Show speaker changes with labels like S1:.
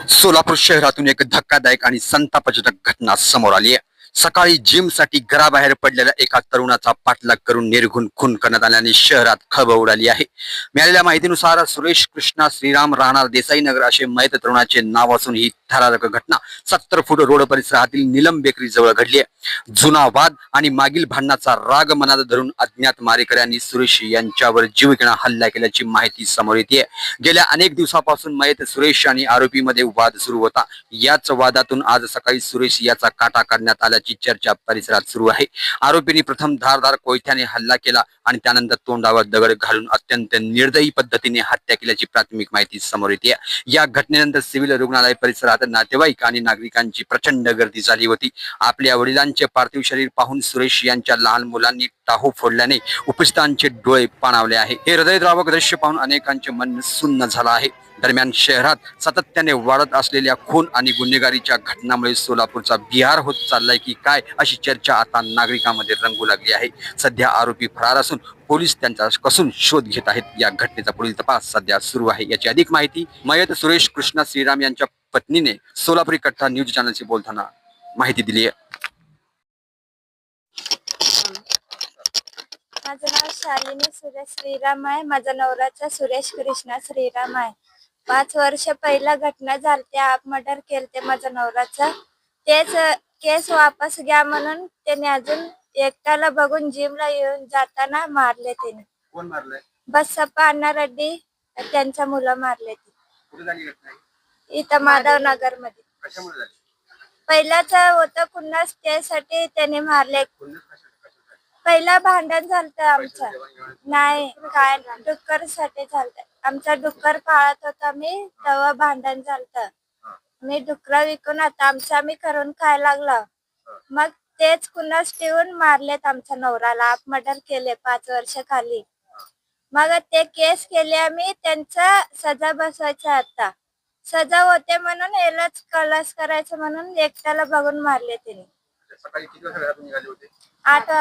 S1: सोलापूर शहरातून एक धक्कादायक आणि संतापजनक घटना समोर आली आहे. सकाळी जिमसाठी घराबाहेर पडलेल्या एका तरुणाचा पाठलाग करून निर्घुण खून करण्यात आल्याने शहरात खळबळ उडाली आहे. मिळालेल्या माहितीनुसार सुरेश कृष्णा श्रीराम राहणार देसाईनगर असे मयत तरुणाचे नाव असून ही थरारक घटना 70 फूट रोड परिसरातील नीलम बेकरी जवळ घडली आहे. जुना वाद आणि मागील भांडणाचा राग मनात धरून अज्ञात मारेकऱ्यांनी सुरेश यांच्यावर जीवघेणा हल्ला केल्याची माहिती समोर येते. गेल्या अनेक दिवसापासून मयत सुरेश आणि आरोपीमध्ये वाद सुरू होता. याच वादातून आज सकाळी सुरेश याचा काटा काढण्यात आल्याची चर्चा परिसरात सुरू आहे. आरोपींनी प्रथम धारदार कोयत्याने हल्ला केला आणि त्यानंतर तोंडावर दगड घालून अत्यंत निर्दयी पद्धतीने हत्या केल्याची प्राथमिक माहिती समोर येते. या घटनेनंतर सिव्हिल रुग्णालय परिसरात नातेवाईक आणि नागरिकांची प्रचंड गर्दी झाली होती. आपल्या वडिलांचे पार्थिव शरीर पाहून सुरेश यांच्या लहान मुलांनी टाहू फोडल्याने उपस्थितांचे डोळे पाणावले आहे. हे हृदयद्रावक दृश्य पाहून अनेकांचे मन सुन्न झालं आहे. दरम्यान शहरात सातत्याने वाढत असलेल्या खून आणि गुन्हेगारीच्या घटनांमुळे सोलापूरचा बिहार होत चाललाय की काय अशी चर्चा आता नागरिकांमध्ये रंगू लागली आहे. सध्या आरोपी फरार असून पोलीस त्यांचा कसून शोध घेत आहेत. या घटनेचा पुढील तपास सध्या सुरू आहे. याची अधिक माहिती मयत सुरेश कृष्णा श्रीराम यांच्या पत्नीने सोलापुरी कट्टा न्यूज चॅनलशी बोलताना माहिती दिली आहे.
S2: माझं नाव शालिनी सुरेश श्रीराम आहे. माझा नवराचा सुरेश कृष्णा श्रीराम आहे. 5 वर्ष पहिला घटना झालते, आप मर्डर केलते माझा नवराचा. तेच केस वापस घ्या म्हणून त्याने अजून एकट्याला बघून जिमला येऊन जाताना मारले. त्याने
S1: कोण मारलंय?
S2: बसप्पा अण्णा रेड्डी त्यांच्या मुलं मारले. ते
S1: कुठे झाली घटना?
S2: इथं माधव नगर मध्ये.
S1: कशामुळे झाली?
S2: पहिलाच होतं कुन्हाच त्यासाठी त्याने मारले. पहिला भांडण झालत आमचं. नाही काय डुक्कर साठी झालत. आमचा डुक्कर पाळत होता मी, तेव्हा भांडण झालत. मी डुक्कर विकून आता आम्ही करून खायला लागलो. मग तेच कुणाच ठेवून मारलेत आमच्या नवऱ्याला. आप मर्डर केले 5 वर्ष खाली. मग ते केस केले आम्ही. त्यांचा सजा बसवायचा आता. सजा होते म्हणून यालाच कलस करायचं म्हणून एकट्याला बघून मारले. त्याने
S1: सकाळी किती वाजता घरातून निघाले होते?
S2: 8